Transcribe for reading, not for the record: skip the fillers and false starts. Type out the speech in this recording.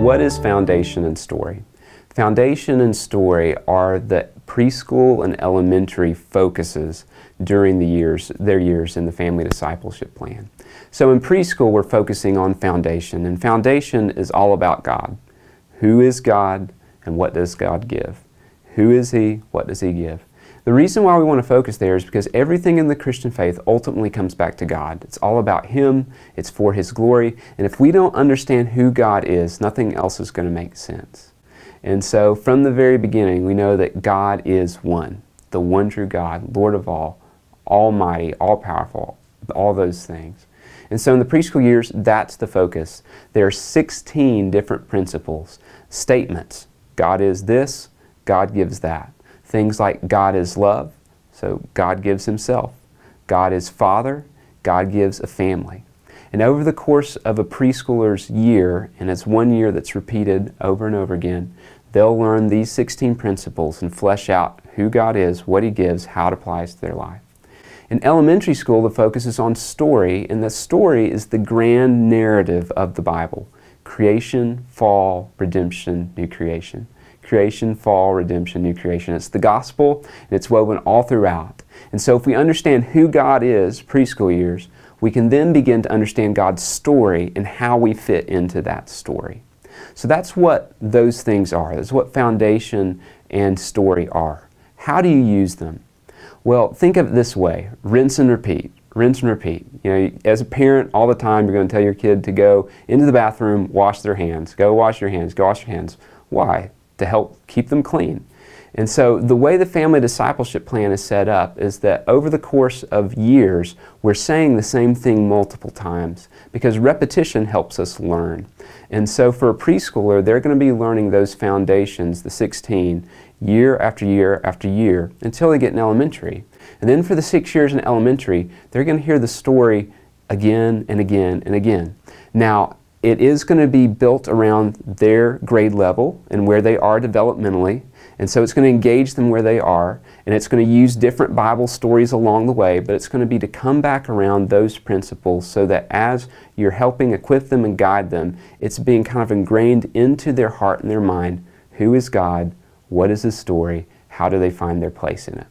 what is foundation and story? Foundation and story are the preschool and elementary focuses during their years in the family discipleship plan. So in preschool, we're focusing on foundation, and foundation is all about God. Who is God, and what does God give? Who is He? What does He give? The reason why we want to focus there is because everything in the Christian faith ultimately comes back to God. It's all about Him, it's for His glory, and if we don't understand who God is, nothing else is going to make sense. And so from the very beginning, we know that God is one, the one true God, Lord of all, almighty, all-powerful, all those things. And so in the preschool years, that's the focus. There are 16 different principles, statements. God is this, God gives that. Things like God is love, so God gives Himself. God is Father, God gives a family. And over the course of a preschooler's year, and it's 1 year that's repeated over and over again, they'll learn these 16 principles and flesh out who God is, what He gives, how it applies to their life. In elementary school, the focus is on story, and the story is the grand narrative of the Bible. Creation, fall, redemption, new creation. Creation, fall, redemption, new creation. It's the gospel, and it's woven all throughout. And so if we understand who God is, preschool years, we can then begin to understand God's story and how we fit into that story. So that's what those things are. That's what foundation and story are. How do you use them? Well, think of it this way, rinse and repeat, rinse and repeat. You know, as a parent, all the time you're going to tell your kid to go into the bathroom, wash their hands, go wash your hands, go wash your hands. Why? To help keep them clean. And so the way the family discipleship plan is set up is that over the course of years, we're saying the same thing multiple times because repetition helps us learn. And so for a preschooler, they're going to be learning those foundations, the 16, year after year after year until they get in elementary. And then for the 6 years in elementary, they're going to hear the story again and again and again. Now, it is going to be built around their grade level and where they are developmentally. And so it's going to engage them where they are, and it's going to use different Bible stories along the way, but it's going to be to come back around those principles so that as you're helping equip them and guide them, it's being kind of ingrained into their heart and their mind. Who is God? What is His story? How do they find their place in it?